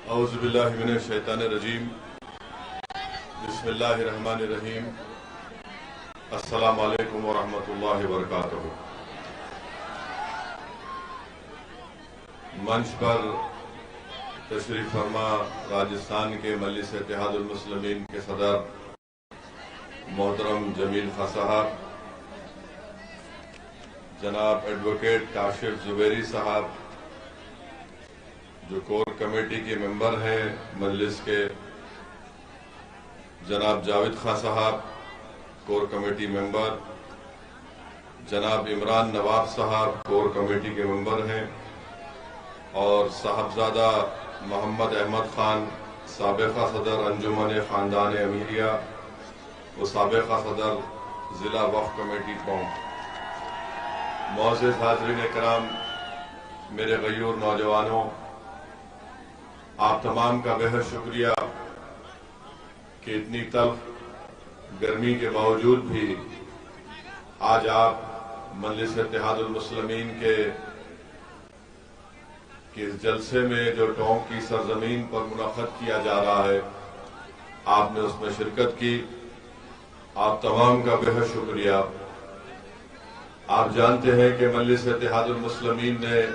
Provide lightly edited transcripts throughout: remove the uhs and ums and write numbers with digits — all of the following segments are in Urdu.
اعوذ باللہ من الشیطان الرجیم بسم اللہ الرحمن الرحیم السلام علیکم ورحمۃ اللہ وبرکاتہ۔ منچ پر تشریف فرما راجستھان کے مجلس اتحاد المسلمین کے صدر محترم جمیل خان صاحب، جناب ایڈوکیٹ کاشف زبیری صاحب جو کور کمیٹی کے ممبر ہیں مجلس کے، جناب جاوید خان صاحب کور کمیٹی ممبر، جناب عمران نواب صاحب کور کمیٹی کے ممبر ہیں، اور صاحبزادہ محمد احمد خان سابقہ صدر انجمن خاندان امیریہ و سابقہ صدر ضلع وقف کمیٹی قوم۔ معزز حاضرین کرام، میرے غیور نوجوانوں، آپ تمام کا بہت شکریہ کہ اتنی تلخ گرمی کے باوجود بھی آج آپ مجلس اتحاد المسلمین کے اس جلسے میں جو ٹونک کی سرزمین پر منعقد کیا جا رہا ہے، آپ نے اس میں شرکت کی۔ آپ تمام کا بہت شکریہ۔ آپ جانتے ہیں کہ مجلس اتحاد المسلمین نے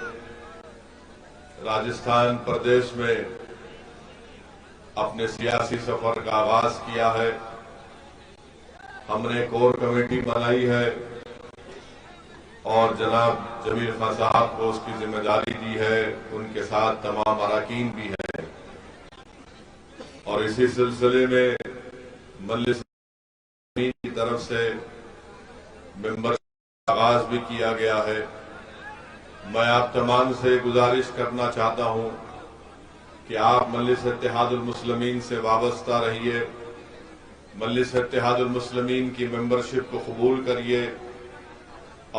راجستھان پردیش میں اپنے سیاسی سفر کا آغاز کیا ہے۔ ہم نے کور کمیٹی بنائی ہے اور جناب جمیل خان صاحب کو اس کی ذمہ داری دی ہے، ان کے ساتھ تمام اراکین بھی ہیں، اور اسی سلسلے میں مجلس کی طرف سے ممبر کا آغاز بھی کیا گیا ہے۔ میں آپ تمام سے گزارش کرنا چاہتا ہوں کہ آپ مجلس اتحاد المسلمین سے وابستہ رہیے، مجلس اتحاد المسلمین کی ممبرشپ کو قبول کریے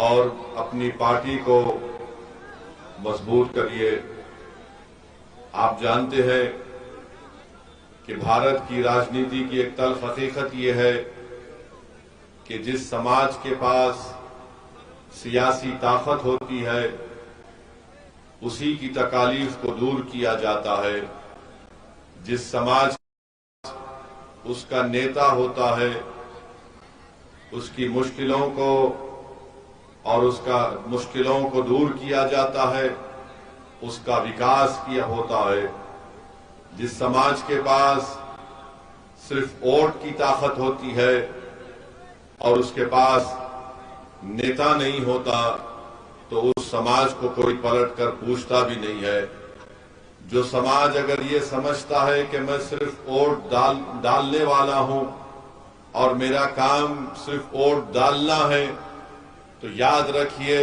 اور اپنی پارٹی کو مضبوط کریے۔ آپ جانتے ہیں کہ بھارت کی راجنیتی کی ایک تلخ حقیقت یہ ہے کہ جس سماج کے پاس سیاسی طاقت ہوتی ہے اسی کی تکالیف کو دور کیا جاتا ہے۔ جس سماج اس کا نیتا ہوتا ہے اس کی مشکلوں کو دور کیا جاتا ہے، اس کا وکاس کیا ہوتا ہے۔ جس سماج کے پاس صرف ووٹ کی طاقت ہوتی ہے اور اس کے پاس نیتا نہیں ہوتا تو اس سماج کو کوئی پلٹ کر پوچھتا بھی نہیں ہے۔ جو سماج اگر یہ سمجھتا ہے کہ میں صرف ووٹ ڈالنے والا ہوں اور میرا کام صرف ووٹ ڈالنا ہے، تو یاد رکھیے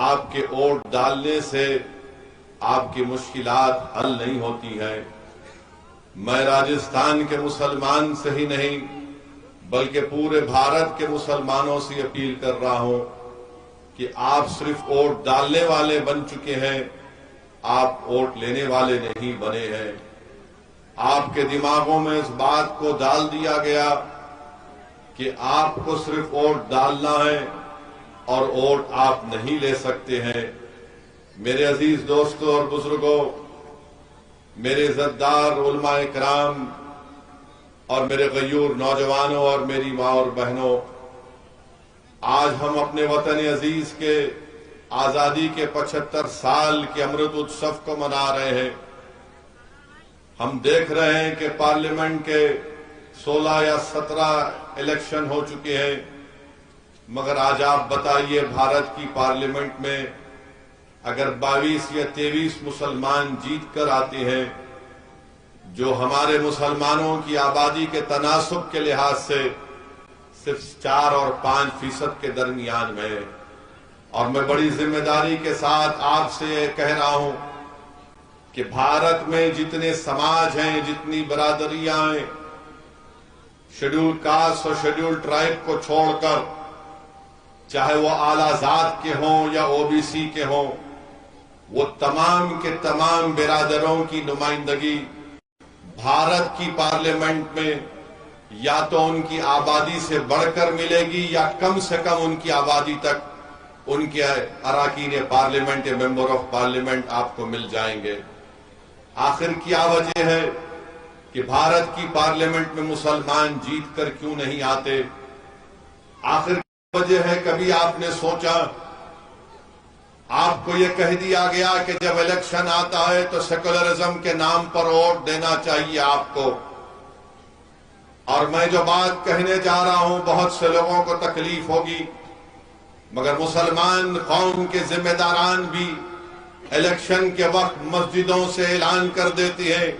آپ کے ووٹ ڈالنے سے آپ کی مشکلات حل نہیں ہوتی ہیں۔ میں راجستھان کے مسلمان سے ہی نہیں بلکہ پورے بھارت کے مسلمانوں سے اپیل کر رہا ہوں کہ آپ صرف ووٹ ڈالنے والے بن چکے ہیں، آپ ووٹ لینے والے نہیں بنے ہیں۔ آپ کے دماغوں میں اس بات کو ڈال دیا گیا کہ آپ کو صرف ووٹ ڈالنا ہے اور ووٹ آپ نہیں لے سکتے ہیں۔ میرے عزیز دوستوں اور بزرگوں، میرے عزتدار علماء کرام اور میرے غیور نوجوانوں اور میری ماں اور بہنوں، آج ہم اپنے وطن عزیز کے آزادی کے 75 سال کے امرت اتسو کو منا رہے ہیں۔ ہم دیکھ رہے ہیں کہ پارلیمنٹ کے 16 یا 17 الیکشن ہو چکے ہیں، مگر آج آپ بتائیے بھارت کی پارلیمنٹ میں اگر 22 یا 23 مسلمان جیت کر آتے ہیں، جو ہمارے مسلمانوں کی آبادی کے تناسب کے لحاظ سے صرف 4 اور 5% کے درمیان میں، اور میں بڑی ذمہ داری کے ساتھ آپ سے یہ کہہ رہا ہوں کہ بھارت میں جتنے سماج ہیں، جتنی برادریاں ہیں، شیڈول کاسٹ اور شیڈول ٹرائب کو چھوڑ کر، چاہے وہ اعلیٰ ذات کے ہوں یا OBC کے ہوں، وہ تمام کے تمام برادروں کی نمائندگی بھارت کی پارلیمنٹ میں یا تو ان کی آبادی سے بڑھ کر ملے گی یا کم سے کم ان کی آبادی تک ان کے اراکین پارلیمنٹ یا ممبر آف پارلیمنٹ آپ کو مل جائیں گے۔ آخر کیا وجہ ہے کہ بھارت کی پارلیمنٹ میں مسلمان جیت کر کیوں نہیں آتے؟ آخر کیا وجہ ہے؟ کبھی آپ نے سوچا؟ آپ کو یہ کہہ دیا گیا کہ جب الیکشن آتا ہے تو سیکولرزم کے نام پر ووٹ دینا چاہیے آپ کو. اور میں جو بات کہنے جا رہا ہوں بہت سے لوگوں کو تکلیف ہوگی، مگر مسلمان قوم کے ذمہ داران بھی الیکشن کے وقت مسجدوں سے اعلان کر دیتی ہیں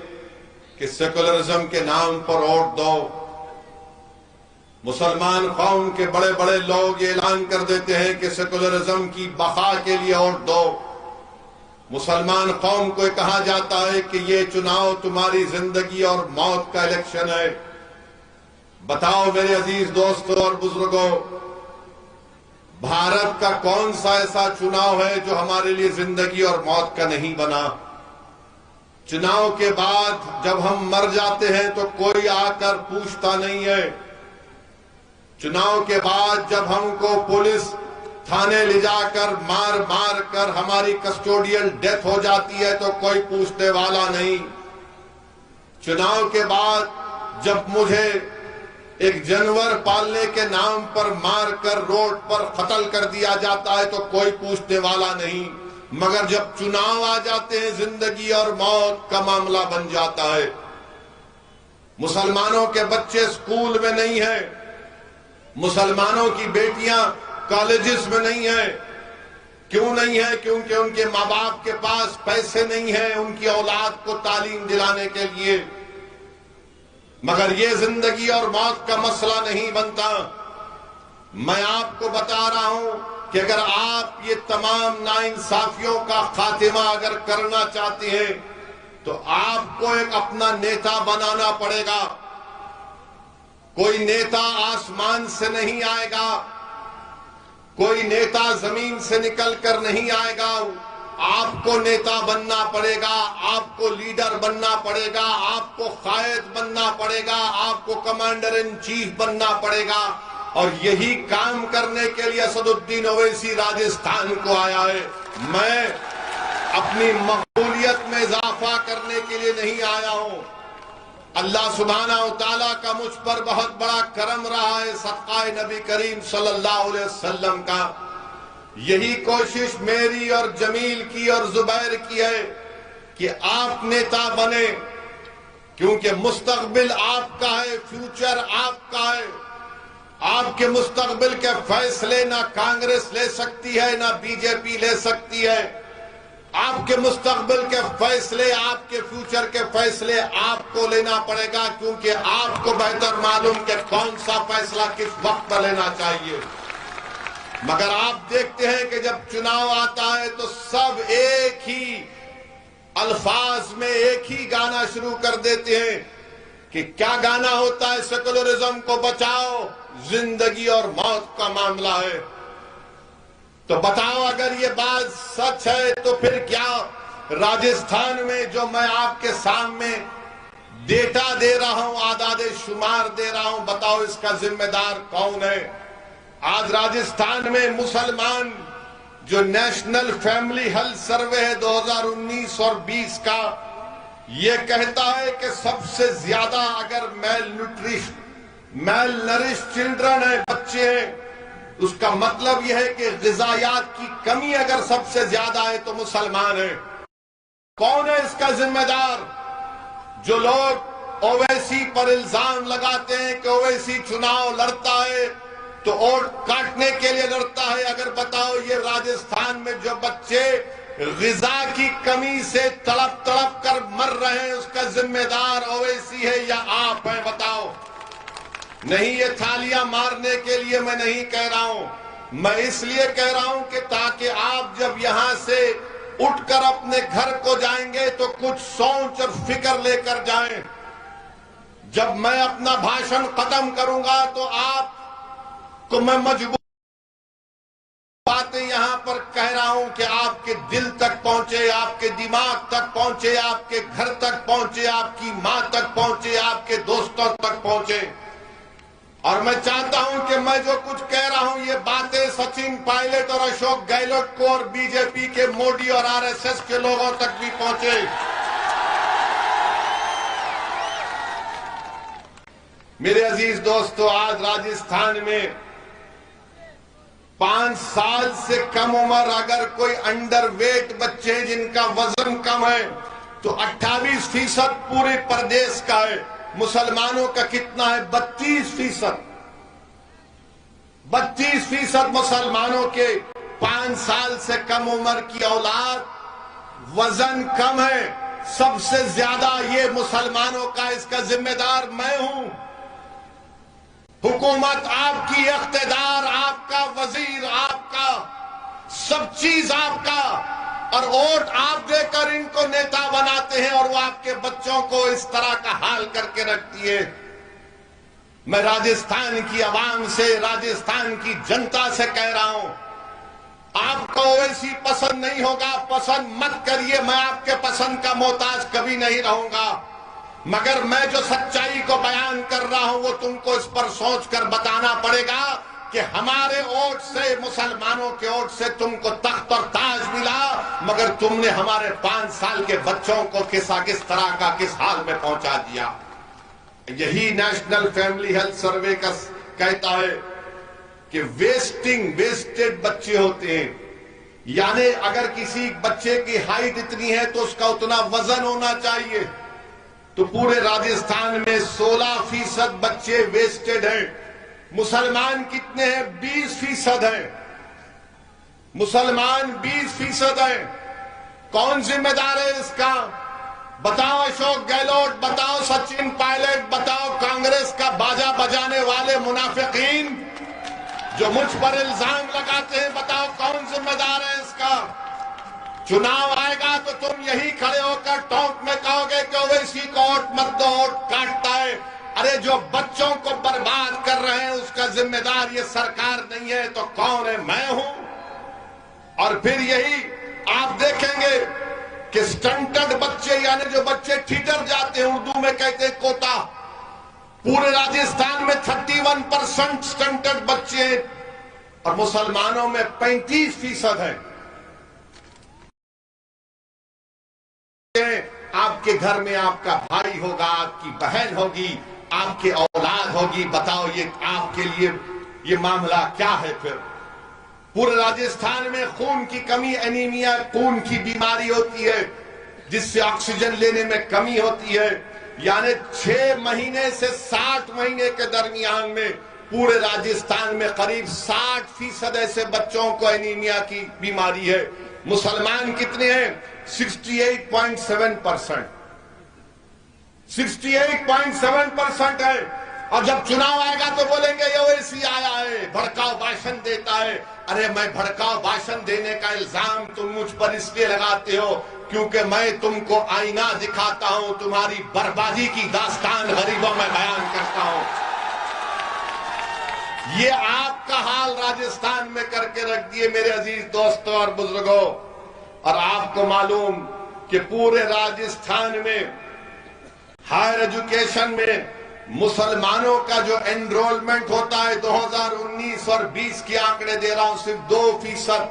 کہ سیکولرزم کے نام پر ووٹ دو. مسلمان قوم کے بڑے بڑے لوگ یہ اعلان کر دیتے ہیں کہ سیکولرزم کی بقا کے لیے ووٹ دو. مسلمان قوم کو کہا جاتا ہے کہ یہ چناؤ تمہاری زندگی اور موت کا الیکشن ہے. بتاؤ میرے عزیز دوستوں اور بزرگوں، بھارت کا کون سا ایسا چناؤ ہے جو ہمارے لیے زندگی اور موت کا نہیں بنا؟ چناؤ کے بعد جب ہم مر جاتے ہیں تو کوئی آ کر پوچھتا نہیں ہے. چناؤ کے بعد جب ہم کو پولیس تھانے لے جا کر مار مار کر ہماری کسٹوڈیل ڈیتھ ہو جاتی ہے تو کوئی پوچھنے والا نہیں. چناؤ کے بعد جب مجھے ایک جانور پالنے کے نام پر مار کر روڈ پر قتل کر دیا جاتا ہے تو کوئی پوچھنے والا نہیں. مگر جب چناؤ آ جاتے ہیں زندگی اور موت کا معاملہ بن جاتا ہے. مسلمانوں کے بچے سکول میں نہیں ہیں، مسلمانوں کی بیٹیاں کالجز میں نہیں ہیں. کیوں نہیں ہیں؟ کیونکہ ان کے ماں باپ کے پاس پیسے نہیں ہیں ان کی اولاد کو تعلیم دلانے کے لیے. مگر یہ زندگی اور موت کا مسئلہ نہیں بنتا. میں آپ کو بتا رہا ہوں کہ اگر آپ یہ تمام ناانصافیوں کا خاتمہ اگر کرنا چاہتے ہیں تو آپ کو ایک اپنا نیتا بنانا پڑے گا. کوئی نیتا آسمان سے نہیں آئے گا، کوئی نیتا زمین سے نکل کر نہیں آئے گا. آپ کو نیتا بننا پڑے گا، آپ کو لیڈر بننا پڑے گا، آپ کو قائد بننا پڑے گا، آپ کو کمانڈر ان چیف بننا پڑے گا. اور یہی کام کرنے کے لیے اسد الدین اویسی راجستھان کو آیا ہے. میں اپنی مقبولیت میں اضافہ کرنے کے لیے نہیں آیا ہوں. اللہ سبحانہ و تعالیٰ کا مجھ پر بہت بڑا کرم رہا ہے صدقہ نبی کریم صلی اللہ علیہ وسلم کا. یہی کوشش میری اور جمیل کی اور زبیر کی ہے کہ آپ نیتا بنے، کیونکہ مستقبل آپ کا ہے، فیوچر آپ کا ہے. آپ کے مستقبل کے فیصلے نہ کانگریس لے سکتی ہے نہ بی جے پی لے سکتی ہے. آپ کے مستقبل کے فیصلے، آپ کے فیوچر کے فیصلے آپ کو لینا پڑے گا، کیونکہ آپ کو بہتر معلوم کہ کون سا فیصلہ کس وقت پر لینا چاہیے. مگر آپ دیکھتے ہیں کہ جب چناؤ آتا ہے تو سب ایک ہی الفاظ میں ایک ہی گانا شروع کر دیتے ہیں. کہ کیا گانا ہوتا ہے؟ سیکولرزم کو بچاؤ، زندگی اور موت کا معاملہ ہے. تو بتاؤ اگر یہ بات سچ ہے تو پھر کیا راجستھان میں جو میں آپ کے سامنے ڈیٹا دے رہا ہوں، اعداد شمار دے رہا ہوں، بتاؤ اس کا ذمہ دار کون ہے؟ آج راجستھان میں مسلمان جو نیشنل فیملی ہیلتھ سروے ہے 2019 اور 20 کا، یہ کہتا ہے کہ سب سے زیادہ اگر میل نرش چلڈرن ہیں، بچے ہیں، اس کا مطلب یہ ہے کہ غذائیات کی کمی اگر سب سے زیادہ ہے تو مسلمان ہیں. کون ہے اس کا ذمہ دار؟ جو لوگ اویسی پر الزام لگاتے ہیں کہ اویسی چناؤ لڑتا ہے تو ووٹ کاٹنے کے لیے لڑتا ہے. اگر بتاؤ یہ راجستھان میں جو بچے غذا کی کمی سے تڑپ تڑپ کر مر رہے ہیں، اس کا ذمہ دار اویسی ہے یا آپ ہیں؟ بتاؤ. نہیں، یہ تھالیاں مارنے کے لیے میں نہیں کہہ رہا ہوں، میں اس لیے کہہ رہا ہوں کہ تاکہ آپ جب یہاں سے اٹھ کر اپنے گھر کو جائیں گے تو کچھ سوچ اور فکر لے کر جائیں. جب میں اپنا بھاشن ختم کروں گا تو آپ کو میں مجبور باتیں یہاں پر کہہ رہا ہوں کہ آپ کے دل تک پہنچے، آپ کے دماغ تک پہنچے، آپ کے گھر تک پہنچے، آپ کی ماں تک پہنچے، آپ کے دوستوں تک پہنچے. اور میں چاہتا ہوں کہ میں جو کچھ کہہ رہا ہوں یہ باتیں سچن پائلٹ اور اشوک گہلوٹ کو اور بی جے پی کے موڈی اور آر ایس ایس کے لوگوں تک بھی پہنچے. میرے عزیز دوستو، آج راجستھان میں 5 سال سے کم عمر اگر کوئی انڈر ویٹ بچے جن کا وزن کم ہے تو 28% پورے پردیش کا ہے۔ مسلمانوں کا کتنا ہے؟ 32%۔ 32% مسلمانوں کے 5 سال سے کم عمر کی اولاد وزن کم ہے۔ سب سے زیادہ یہ مسلمانوں کا اس کا ذمہ دار میں ہوں۔ حکومت آپ کی، اقتدار آپ کا، وزیر آپ کا، سب چیز آپ کا، اور ووٹ آپ دے کر ان کو نیتا بناتے ہیں اور وہ آپ کے بچوں کو اس طرح کا حال کر کے رکھتی ہے۔ میں راجستھان کی عوام سے، راجستھان کی جنتا سے کہہ رہا ہوں، آپ کو اویسی پسند نہیں ہوگا، پسند مت کریے، میں آپ کے پسند کا محتاج کبھی نہیں رہوں گا، مگر میں جو سچائی کو بیان کر رہا ہوں وہ تم کو اس پر سوچ کر بتانا پڑے گا کہ ہمارے ووٹ سے، مسلمانوں کے ووٹ سے تم کو تخت اور تاج ملا، مگر تم نے ہمارے 5 سال کے بچوں کو کس طرح کا کس حال میں پہنچا دیا۔ یہی نیشنل فیملی ہیلتھ سروے کا کہتا ہے کہ ویسٹڈ بچے ہوتے ہیں، یعنی اگر کسی بچے کی ہائٹ اتنی ہے تو اس کا اتنا وزن ہونا چاہیے، تو پورے راجستھان میں 16% بچے ویسٹڈ ہیں۔ مسلمان کتنے ہیں؟ 20% ہیں۔ مسلمان 20% ہیں۔ کون ذمہ دار ہے اس کا؟ بتاؤ اشوک گہلوٹ، بتاؤ سچن پائلٹ، بتاؤ کانگریس کا باجا بجانے والے منافقین جو مجھ پر الزام لگاتے ہیں، بتاؤ کون ذمہ دار ہے اس کا؟ چناؤ آئے گا تو تم یہی کھڑے ہو کر ٹونک میں کہو گے کہ اویسی کو ووٹ مت دو، ووٹ کاٹتا ہے۔ ارے جو بچوں کو برباد کر رہے ہیں اس کا ذمہ دار یہ سرکار نہیں ہے تو کون ہے؟ میں ہوں۔ اور پھر یہی آپ دیکھیں گے کہ سٹنٹڈ بچے، یعنی جو بچے ٹھٹر جاتے ہیں، اردو میں کہتے ہیں کوتا، پورے راجستھان میں 31% سٹنٹڈ بچے ہیں اور مسلمانوں میں 35% ہیں۔ آپ کے گھر میں آپ کا بھائی ہوگا، آپ کی بہن ہوگی، آپ کی اولاد ہوگی، بتاؤ یہ آپ کے لیے یہ معاملہ کیا ہے؟ پھر پورے راجستھان میں خون کی کمی، انیمیا، خون کی بیماری ہوتی ہے جس سے آکسیجن لینے میں کمی ہوتی ہے، یعنی 6 مہینے سے 60 مہینے کے درمیان میں پورے راجستھان میں قریب 60% ایسے بچوں کو انیمیا کی بیماری ہے۔ مسلمان کتنے ہیں؟ 68.7%۔ 68.7% ہے۔ اور جب چناؤ آئے گا تو بولیں گے یہ اویسی آیا ہے، بھڑکاؤ بھاشن دیتا ہے۔ ارے میں بھڑکاؤ بھاشن دینے کا الزام تم مجھ پر اس لیے لگاتے ہو کیونکہ میں تم کو آئینہ دکھاتا ہوں، تمہاری بربادی کی داستان غریبوں میں بیان کرتا ہوں۔ یہ آپ کا حال راجستھان میں کر کے رکھ دیے میرے عزیز دوستوں اور بزرگوں۔ اور آپ کو معلوم کہ پورے راجستھان میں ہائر ایجوکیشن میں مسلمانوں کا جو انرولمنٹ ہوتا ہے 2019 اور 20 کے آنکڑے دے رہا ہوں، صرف 2%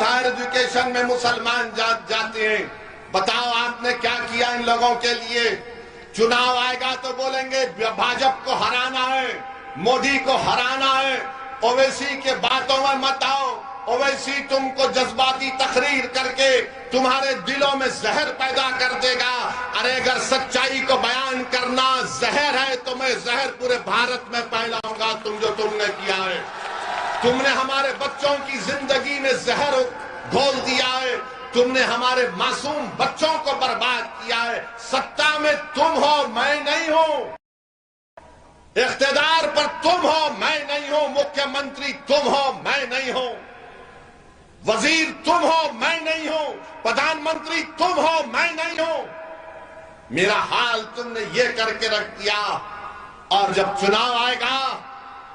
ہائر ایجوکیشن میں مسلمان جاتے ہیں۔ بتاؤ آپ نے کیا کیا ان لوگوں کے لیے؟ چناؤ آئے گا تو بولیں گے بھاجپ کو ہرانا ہے، مودی کو ہرانا ہے، اویسی کے باتوں میں مت آؤ، اویسی تم کو جذباتی تقریر کر کے تمہارے دلوں میں زہر پیدا کر دے گا۔ ارے اگر سچائی کو بیان کرنا زہر ہے تو میں زہر پورے بھارت میں پھیلاؤں گا، تم نے کیا ہے۔ تم نے ہمارے بچوں کی زندگی میں زہر گھول دیا ہے، تم نے ہمارے معصوم بچوں کو برباد کیا ہے۔ ستا میں تم ہو، میں نہیں ہوں، اقتدار پر تم ہو، میں نہیں ہوں، مکھیہ منتری تم ہو، میں نہیں ہوں، وزیر تم ہو، میں نہیں ہوں، پردھان منتری تم ہو، میں نہیں ہوں۔ میرا حال تم نے یہ کر کے رکھ دیا، اور جب چناؤ آئے گا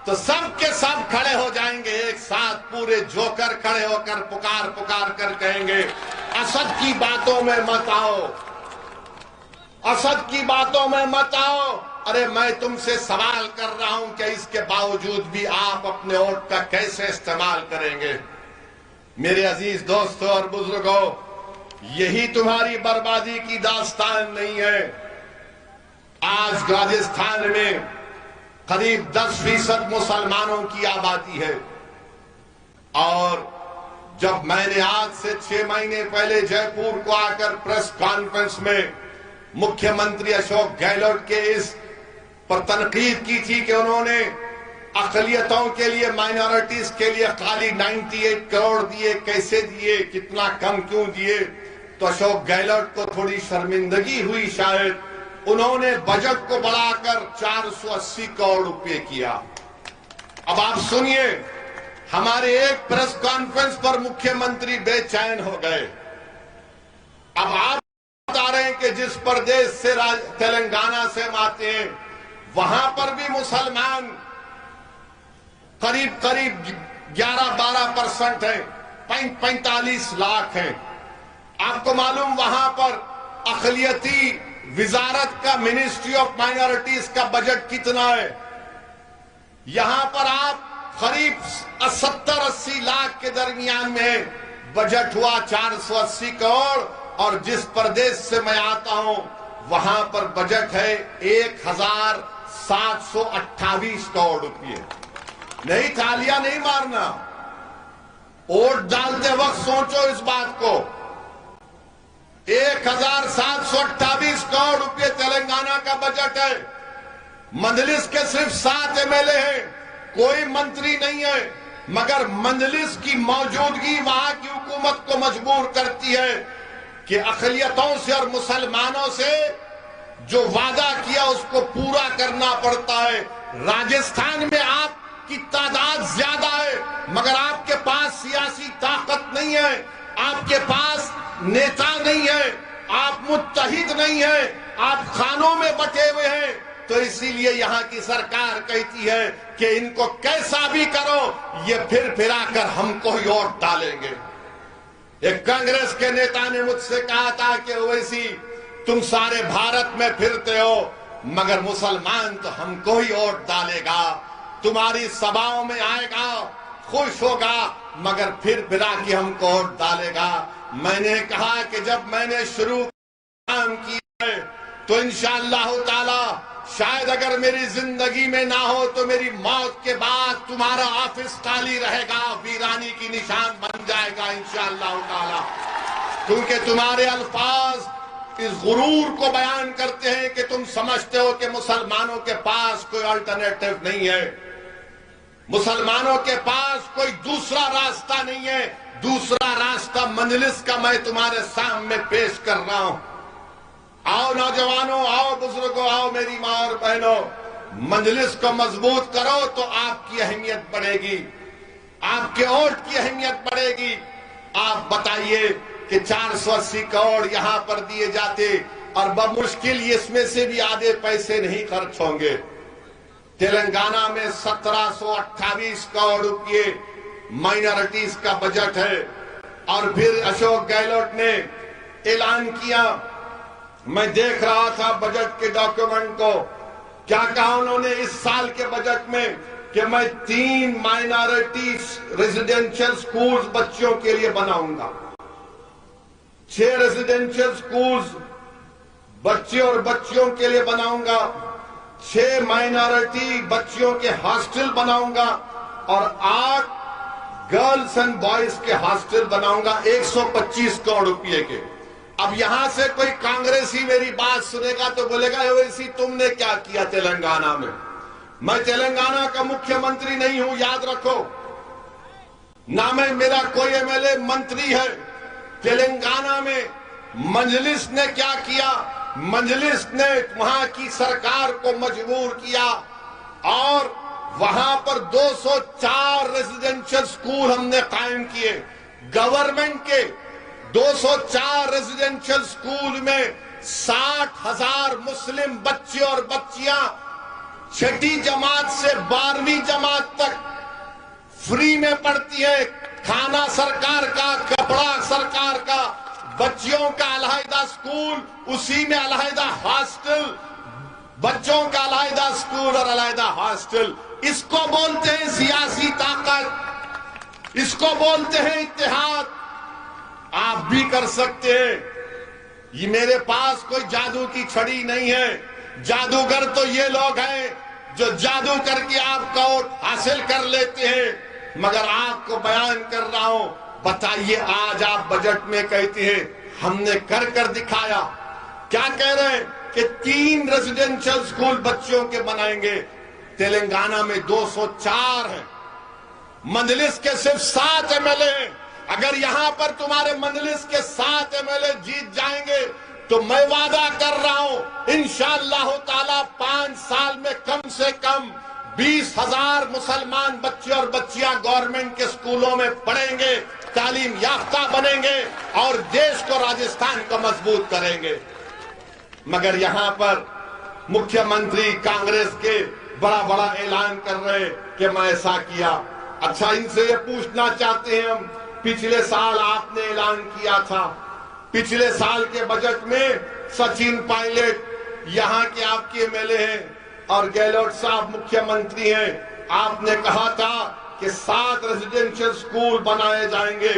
تو سب کے سب کھڑے ہو جائیں گے ایک ساتھ، پورے جوکر کھڑے ہو کر پکار کر کہیں گے اسد کی باتوں میں مت آؤ، اسد کی باتوں میں مت آؤ۔ ارے میں تم سے سوال کر رہا ہوں کہ اس کے باوجود بھی آپ اپنے ووٹ کا کیسے استعمال کریں گے؟ میرے عزیز دوستوں اور بزرگوں، یہی تمہاری بربادی کی داستان نہیں ہے؟ آج راجستھان میں قریب 10% مسلمانوں کی آبادی ہے، اور جب میں نے آج سے 6 مہینے پہلے جے پور کو آ کر پریس کانفرنس میں مکھیہ منتری اشوک گہلوٹ کے اس پر تنقید کی تھی کہ انہوں نے اقلیتوں کے لیے، مائنورٹیز کے لیے خالی 98 کروڑ دیے، کیسے دیے، کتنا کم کیوں دیے، تو اشوک گہلوٹ کو تھوڑی شرمندگی ہوئی شاید، انہوں نے بجٹ کو بڑھا کر 480 کروڑ روپے کیا۔ اب آپ سنیے، ہمارے ایک پریس کانفرنس پر مکھیہ منتری بے چین ہو گئے۔ اب آپ بتا رہے ہیں کہ جس پردیش سے تلنگانہ سے ہم آتے ہیں وہاں پر بھی مسلمان قریب 11-12% ہیں، 45 لاکھ ہیں۔ آپ کو معلوم وہاں پر اقلیتی وزارت کا، منسٹری آف مائنورٹیز کا بجٹ کتنا ہے؟ یہاں پر آپ قریب 70-80 لاکھ کے درمیان میں بجٹ ہوا 480 کروڑ، اور جس پردیش سے میں آتا ہوں وہاں پر بجٹ ہے 1728 کروڑ روپے۔ نہیں، تالیاں نہیں مارنا، ووٹ ڈالتے وقت سوچو اس بات کو۔ 1728 کروڑ روپے تلنگانہ کا بجٹ ہے، مجلس کے صرف 7 MLA ہیں، کوئی منتری نہیں ہے، مگر مجلس کی موجودگی وہاں کی حکومت کو مجبور کرتی ہے کہ اقلیتوں سے اور مسلمانوں سے جو وعدہ کیا اس کو پورا کرنا پڑتا ہے۔ راجستھان میں آپ کی تعداد زیادہ ہے، مگر آپ کے پاس سیاسی طاقت نہیں ہے، آپ کے پاس نیتا نہیں ہے، آپ متحد نہیں ہیں، آپ خانوں میں بٹے ہوئے ہیں، تو اسی لیے یہاں کی سرکار کہتی ہے کہ ان کو کیسا بھی کرو، یہ پھر پھرا کر ہم کو ہی ووٹ ڈالیں گے۔ ایک کانگریس کے نیتا نے مجھ سے کہا تھا کہ اویسی تم سارے بھارت میں پھرتے ہو مگر مسلمان تو ہم کو ہی ووٹ ڈالے گا، تمہاری سبھاؤں میں آئے گا، خوش ہوگا، مگر پھر پھرا کے ہم کو ووٹ ڈالے گا۔ میں نے کہا کہ جب میں نے شروع کام کیا ہے تو انشاءاللہ تعالی شاید اگر میری زندگی میں نہ ہو تو میری موت کے بعد تمہارا آفس خالی رہے گا، ویرانی کی نشان بن جائے گا انشاءاللہ تعالی، کیونکہ تمہارے الفاظ اس غرور کو بیان کرتے ہیں کہ تم سمجھتے ہو کہ مسلمانوں کے پاس کوئی الٹرنیٹو نہیں ہے، مسلمانوں کے پاس کوئی دوسرا راستہ نہیں ہے۔ دوسرا راستہ مجلس کا میں تمہارے سامنے پیش کر رہا ہوں۔ آؤ نوجوانوں، آؤ بزرگوں، آؤ میری ماں اور بہنوں، مجلس کو مضبوط کرو تو آپ کی اہمیت بڑھے گی، آپ کے ووٹ کی اہمیت بڑھے گی۔ آپ بتائیے کہ 480 کروڑ یہاں پر دیے جاتے اور بمشکل اس میں سے بھی آدھے پیسے نہیں خرچ ہوں گے۔ تلنگانہ میں 1728 کروڑ روپے مائنورٹیز کا بجٹ ہے، اور پھر اشوک گہلوٹ نے اعلان کیا، میں دیکھ رہا تھا بجٹ کے ڈاکیومنٹ کو، کیا کہا انہوں نے اس سال کے بجٹ میں کہ میں 3 مائنورٹی ریزیڈنشل سکولز بچوں کے لیے بناؤں گا، 6 ریزیڈنشل سکولز بچے اور بچیوں کے لیے بناؤں گا، 6 مائنورٹی بچیوں کے ہاسٹل بناؤں گا، اور 8 گرلز اینڈ بوائز کے ہاسٹل بناؤں گا 125 کروڑ روپے کے۔ اب یہاں سے کوئی کانگریسی میری بات سنے گا تو بولے گا اویسی تم نے کیا کیا تلنگانہ میں؟ میں تلنگانہ کا مکھیہ منتری نہیں ہوں، یاد رکھو، نہ میں میرا کوئی MLA منتری ہے۔ تلنگانہ میں مجلس نے کیا کیا؟ مجلس نے وہاں کی سرکار کو مجبور کیا اور وہاں پر 204 ریزیڈنشل سکول ہم نے قائم کیے۔ گورنمنٹ کے 204 ریزیڈنشل سکول میں 60,000 مسلم بچے اور بچیاں 6ٹھی جماعت سے 12ویں جماعت تک فری میں پڑھتی ہے۔ کھانا سرکار کا، کپڑا سرکار کا، بچیوں کا علیحدہ سکول، اسی میں علیحدہ ہاسٹل، بچوں کا علیحدہ سکول اور علیحدہ ہاسٹل۔ اس کو بولتے ہیں سیاسی طاقت، اس کو بولتے ہیں اتحاد۔ آپ بھی کر سکتے ہیں، یہ میرے پاس کوئی جادو کی چھڑی نہیں ہے، جادوگر تو یہ لوگ ہیں جو جادو کر کے آپ کا ووٹ حاصل کر لیتے ہیں، مگر آپ کو بیان کر رہا ہوں، بتائیے آج آپ بجٹ میں کہتے ہیں ہم نے کر دکھایا۔ کیا کہہ رہے ہیں کہ 3 ریزیڈنشل سکول بچوں کے بنائیں گے۔ تلنگانہ میں 204 ہیں، مجلس کے صرف 7 ایم ایل اے ہیں۔ اگر یہاں پر تمہارے مجلس کے 7 ایم ایل اے جیت جائیں گے تو میں وعدہ کر رہا ہوں انشاءاللہ تعالی 5 سال میں کم سے کم 20,000 مسلمان بچے اور بچیاں گورنمنٹ کے سکولوں میں پڑھیں گے، تعلیم یافتہ بنیں گے اور دیش کو، راجستھان کو مضبوط کریں گے۔ مگر یہاں پر مکھیہ منتری کانگریس کے بڑا اعلان کر رہے کہ میں ایسا کیا۔ اچھا، ان سے یہ پوچھنا چاہتے ہیں ہم، پچھلے سال آپ نے اعلان کیا تھا، پچھلے سال کے بجٹ میں سچن پائلٹ یہاں کے آپ کے ایم ایل اے ہیں اور گہلوٹ صاحب مکھیہ منتری ہیں، آپ نے کہا تھا کہ 7 ریزیڈنشل سکول بنائے جائیں گے،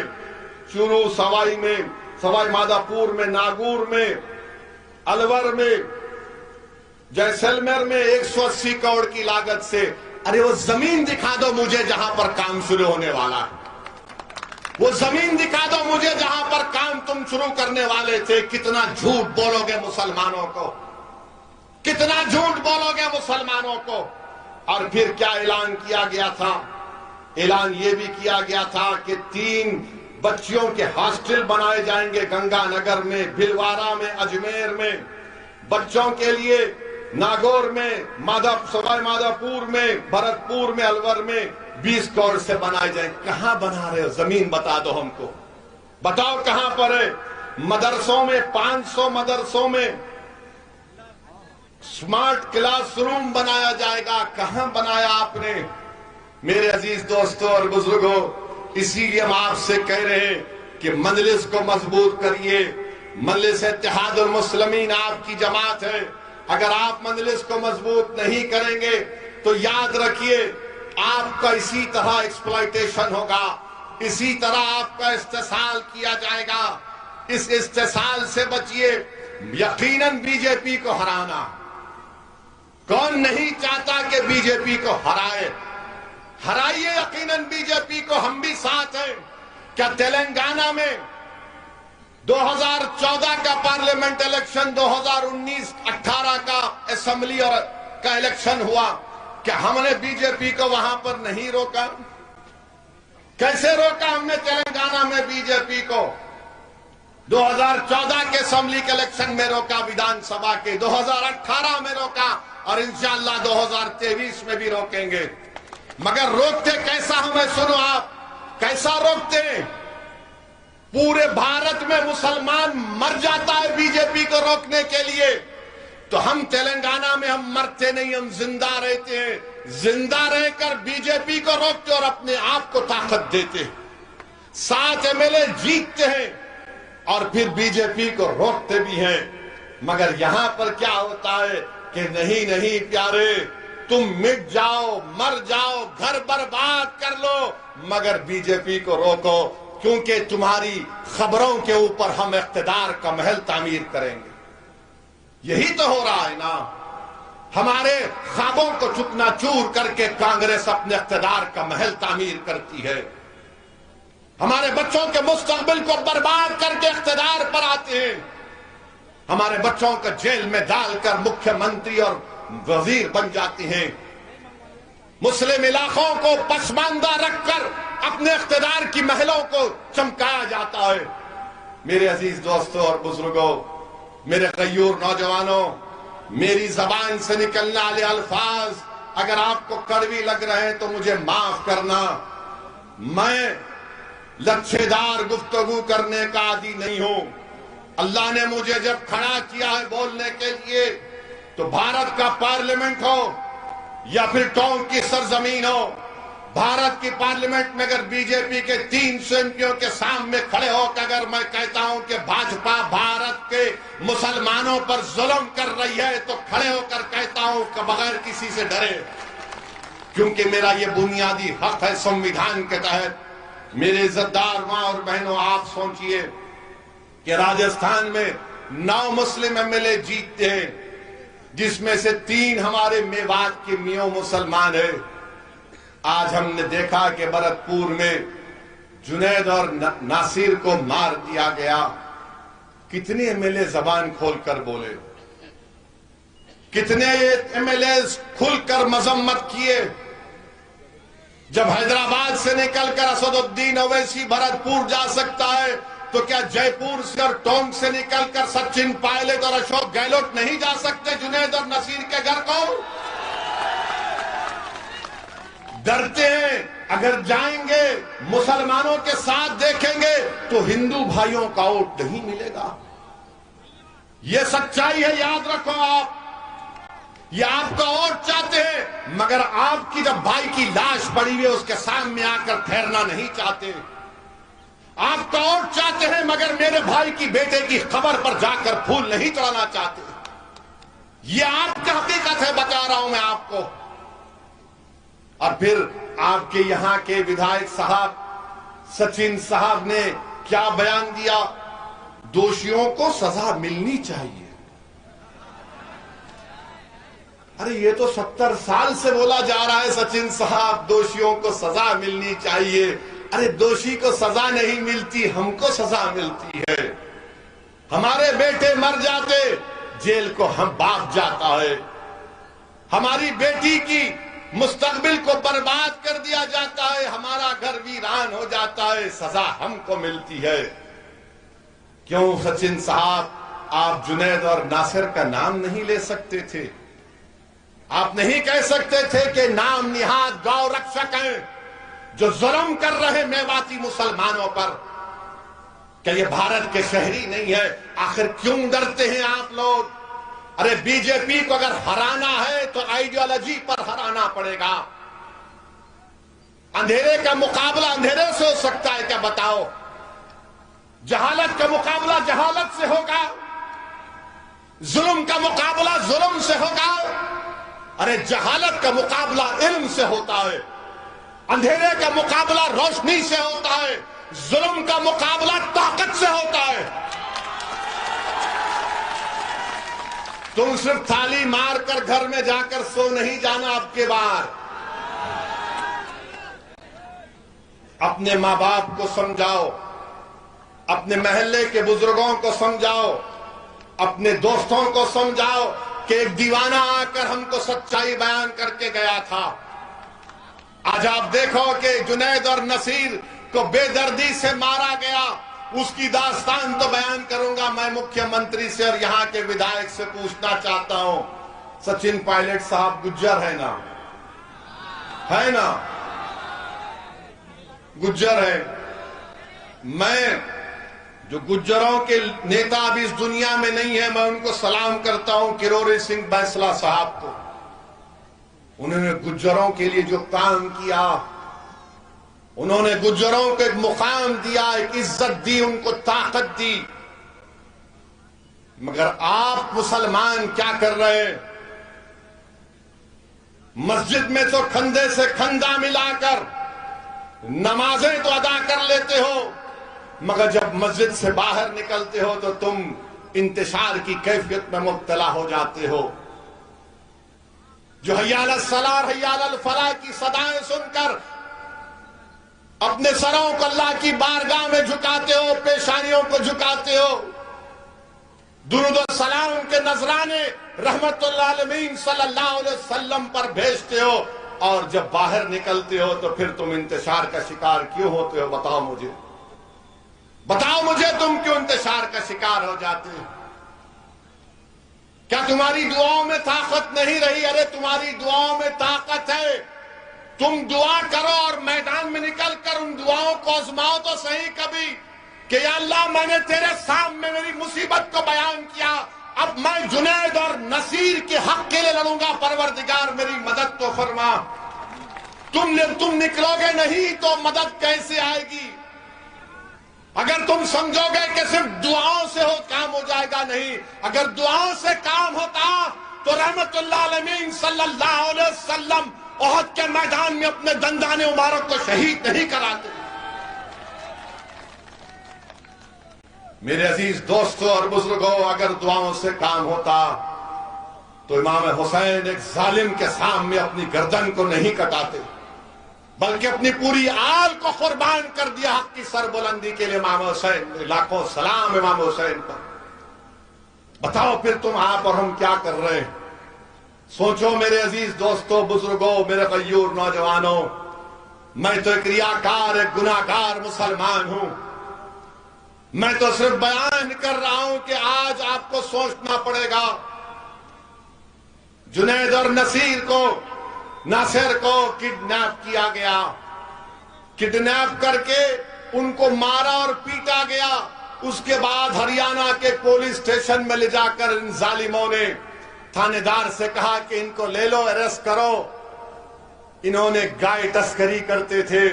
چورو، سوائی مادھوپور میں، ناگور میں، الور میں، جیسلمیر میں 180 کروڑ کی لاگت سے۔ ارے وہ زمین دکھا دو مجھے جہاں پر کام شروع ہونے والا ہے، وہ زمین دکھا دو مجھے جہاں پر کام تم شروع کرنے والے تھے۔ کتنا جھوٹ بولو گے مسلمانوں کو، کتنا جھوٹ بولو گے مسلمانوں کو۔ اور پھر کیا اعلان کیا گیا تھا؟ اعلان یہ بھی کیا گیا تھا کہ 3 بچیوں کے ہاسٹل بنائے جائیں گے گنگا نگر میں، بھلوارہ میں، اجمیر میں، بچوں کے لیے ناگور میں، سوائی مادھوپور میں، بھرتپور میں، الور میں 20 کروڑ سے بنائے جائیں۔ کہاں بنا رہے ہو؟ زمین بتا دو ہم کو، بتاؤ کہاں پر ہے؟ مدرسوں میں 500 مدرسوں میں سمارٹ کلاس روم بنایا جائے گا، کہاں بنایا آپ نے؟ میرے عزیز دوستوں اور بزرگوں، اسی لیے ہم آپ سے کہہ رہے ہیں کہ مجلس کو مضبوط کریے۔ مجلس اتحاد المسلمین آپ کی جماعت ہے، اگر آپ مجلس کو مضبوط نہیں کریں گے تو یاد رکھیے آپ کا اسی طرح ایکسپلائٹیشن ہوگا، اسی طرح آپ کا استحصال کیا جائے گا۔ اس استحصال سے بچیے۔ یقیناً بی جے پی کو ہرانا، کون نہیں چاہتا کہ بی جے پی کو ہرائیے یقیناً بی جے پی کو، ہم بھی ساتھ ہیں۔ کیا تلنگانہ میں 2014 کا پارلیمنٹ الیکشن، 2019-18 کا اسمبلی اور کا الیکشن ہوا، کیا ہم نے بی جے پی کو وہاں پر نہیں روکا؟ کیسے روکا ہم نے تلنگانہ میں بی جے پی کو؟ 2014 کے اسمبلی کے الیکشن میں روکا، ویدھان سبھا کے 2018 میں روکا اور انشاءاللہ 2023 میں بھی روکیں گے۔ مگر روکتے کیسا ہمیں سنو آپ، کیسا روکتے؟ پورے بھارت میں مسلمان مر جاتا ہے بی جے پی کو روکنے کے لیے، تو ہم تلنگانہ میں ہم مرتے نہیں، ہم زندہ رہتے ہیں، زندہ رہ کر بی جے پی کو روکتے اور اپنے آپ کو طاقت دیتے، 7 ایم ایل اے جیتتے ہیں اور پھر بی جے پی کو روکتے بھی ہیں۔ مگر یہاں پر کیا ہوتا ہے کہ نہیں پیارے، تم مٹ جاؤ، مر جاؤ، گھر برباد کر لو، مگر بی جے پی کو روکو، کیونکہ تمہاری خبروں کے اوپر ہم اقتدار کا محل تعمیر کریں گے۔ یہی تو ہو رہا ہے نا، ہمارے خوابوں کو چکنا چور کر کے کانگریس اپنے اقتدار کا محل تعمیر کرتی ہے، ہمارے بچوں کے مستقبل کو برباد کر کے اقتدار پر آتے ہیں، ہمارے بچوں کو جیل میں ڈال کر مکھیہ منتری اور وزیر بن جاتے ہیں، مسلم علاقوں کو پسماندہ رکھ کر اپنے اقتدار کی محلوں کو چمکایا جاتا ہے۔ میرے عزیز دوستوں اور بزرگوں، میرے غیور نوجوانوں، میری زبان سے نکلنے والے الفاظ اگر آپ کو کڑوی لگ رہے ہیں تو مجھے معاف کرنا، میں لچھے دار گفتگو کرنے کا عادی نہیں ہوں۔ اللہ نے مجھے جب کھڑا کیا ہے بولنے کے لیے، تو بھارت کا پارلیمنٹ ہو یا پھر ٹونک کی سرزمین ہو، بھارت کی پارلیمنٹ میں اگر بی جے پی کے 300 ایم پیوں کے سامنے کھڑے ہو کر اگر میں کہتا ہوں کہ بھاجپا بھارت کے مسلمانوں پر ظلم کر رہی ہے، تو کھڑے ہو کر کہتا ہوں کہ بغیر کسی سے ڈرے، کیونکہ میرا یہ بنیادی حق ہے سمویدھان کے تحت۔ میرے عزتدار ماں اور بہنوں، آپ سوچئے کہ راجستھان میں 9 مسلم ایم ایل اے جیتتے ہیں، جس میں سے 3 ہمارے میوات کے میوں مسلمان ہیں۔ آج ہم نے دیکھا کہ بھرتپور میں جنید اور ناصر کو مار دیا گیا۔ کتنے ایم ایل اے زبان کھول کر بولے، کتنے ایم ایل اے کھل کر مذمت کیے۔ جب حیدرآباد سے نکل کر اسد الدین اویسی بھرتپور جا سکتا ہے تو کیا جے پور سے اور ٹونک سے نکل کر سچن پائلٹ اور اشوک گہلوٹ نہیں جا سکتے جنید اور نصیر کے گھر کو؟ ڈرتے ہیں اگر جائیں گے مسلمانوں کے ساتھ دیکھیں گے تو ہندو بھائیوں کا ووٹ نہیں ملے گا۔ یہ سچائی ہے، یاد رکھو آپ۔ یہ آپ کا ووٹ چاہتے ہیں مگر آپ کی جب بھائی کی لاش پڑی ہوئی اس کے سامنے آ کر ٹھہرنا نہیں چاہتے۔ آپ کا ووٹ چاہتے ہیں مگر میرے بھائی کی بیٹے کی قبر پر جا کر پھول نہیں چڑھانا چاہتے۔ یہ آپ کا حقیقت ہے، بتا رہا ہوں میں آپ کو۔ اور پھر آپ کے یہاں کے ودھائک صاحب سچن صاحب نے کیا بیان دیا؟ دوشیوں کو سزا ملنی چاہیے۔ ارے یہ تو 70 سال سے بولا جا رہا ہے سچن صاحب دوشیوں کو سزا ملنی چاہیے۔ ارے دوشی کو سزا نہیں ملتی، ہم کو سزا ملتی ہے۔ ہمارے بیٹے مر جاتے جیل کو ہم باپ جاتا ہے، ہماری بیٹی کی مستقبل کو برباد کر دیا جاتا ہے، ہمارا گھر ویران ہو جاتا ہے، سزا ہم کو ملتی ہے۔ کیوں سچن صاحب آپ جنید اور ناصر کا نام نہیں لے سکتے تھے؟ آپ نہیں کہہ سکتے تھے کہ نام نہاد گو رکشک ہیں جو ظلم کر رہے میواتی مسلمانوں پر، کہ یہ بھارت کے شہری نہیں ہے؟ آخر کیوں ڈرتے ہیں آپ لوگ؟ ارے بی جے پی کو اگر ہرانا ہے تو آئیڈیالوجی پر ہرانا پڑے گا۔ اندھیرے کا مقابلہ اندھیرے سے ہو سکتا ہے کیا؟ بتاؤ۔ جہالت کا مقابلہ جہالت سے ہوگا، ظلم کا مقابلہ ظلم سے ہوگا۔ ارے جہالت کا مقابلہ علم سے ہوتا ہے، اندھیرے کا مقابلہ روشنی سے ہوتا ہے، ظلم کا مقابلہ طاقت سے ہوتا ہے۔ تم صرف تھالی مار کر گھر میں جا کر سو نہیں جانا اب کے بعد۔ اپنے ماں باپ کو سمجھاؤ، اپنے محلے کے بزرگوں کو سمجھاؤ، اپنے دوستوں کو سمجھاؤ کہ ایک دیوانہ آ کر ہم کو سچائی بیان کر کے گیا تھا۔ آج آپ دیکھو کہ جنید اور نصیر کو بے دردی سے مارا گیا، اس کی داستان تو بیان کروں گا میں مکھیہ منتری سے اور یہاں کے ودھائک سے پوچھنا چاہتا ہوں۔ سچن پائلٹ صاحب گجر ہے نا؟ ہے نا؟ گجر ہے۔ میں جو گجروں کے نیتا ابھی اس دنیا میں نہیں ہے میں ان کو سلام کرتا ہوں، کروری سنگھ بینسلا صاحب کو۔ انہوں نے گجروں کے لیے جو کام کیا، انہوں نے گجروں کو ایک مقام دیا، ایک عزت دی، ان کو طاقت دی۔ مگر آپ مسلمان کیا کر رہے ہیں؟ مسجد میں تو کھندے سے کھندا ملا کر نمازیں تو ادا کر لیتے ہو، مگر جب مسجد سے باہر نکلتے ہو تو تم انتشار کی کیفیت میں مبتلا ہو جاتے ہو۔ جو حی علی الصلاۃ اور حی علی الفلاح کی صدائیں سن کر اپنے سروں کو اللہ کی بارگاہ میں جھکاتے ہو، پیشانیوں کو جھکاتے ہو، درود و سلام کے نذرانے رحمت اللہ علیہ صلی اللہ علیہ وسلم پر بھیجتے ہو، اور جب باہر نکلتے ہو تو پھر تم انتشار کا شکار کیوں ہوتے ہو؟ بتاؤ مجھے، بتاؤ مجھے تم کیوں انتشار کا شکار ہو جاتے ہو؟ کیا تمہاری دعاؤں میں طاقت نہیں رہی؟ ارے تمہاری دعاؤں میں طاقت ہے، تم دعا کرو اور میدان میں نکل کر ان دعاؤں کو آزماؤ تو صحیح کبھی کہ یا اللہ میں نے تیرے سامنے میری مصیبت کو بیان کیا، اب میں جنید اور نصیر کے حق کے لیے لڑوں گا، پروردگار میری مدد تو فرما۔ تم نکلو گے نہیں تو مدد کیسے آئے گی؟ اگر تم سمجھو گے کہ صرف دعاؤں سے کام ہو جائے گا، نہیں، اگر دعاؤں سے کام ہوتا تو رحمت اللہ علیہ صلی اللہ علیہ وسلم احد کے میدان میں اپنے دندان مبارک کو شہید نہیں کراتے۔ میرے عزیز دوستوں اور بزرگوں، اگر دعاؤں سے کام ہوتا تو امام حسین ایک ظالم کے سامنے اپنی گردن کو نہیں کٹاتے بلکہ اپنی پوری آل کو قربان کر دیا حق کی سربلندی کے لیے امام حسین. لاکھوں سلام امام حسین پر. بتاؤ پھر تم آپ اور ہم کیا کر رہے ہیں؟ سوچو میرے عزیز دوستو، بزرگوں، میرے غیور نوجوانوں، میں تو ایک ریاکار، ایک گناہگار مسلمان ہوں. میں تو صرف بیان کر رہا ہوں کہ آج آپ کو سوچنا پڑے گا. جنید اور ناصر کو کڈنیپ کیا گیا، کڈنیپ کر کے ان کو مارا اور پیٹا گیا. اس کے بعد ہریانہ کے پولیس اسٹیشن میں لے جا کر ان ظالموں نے تھانے دار سے کہا کہ ان کو لے لو، اریسٹ کرو. انہوں نے گائے تسکری کرتے تھے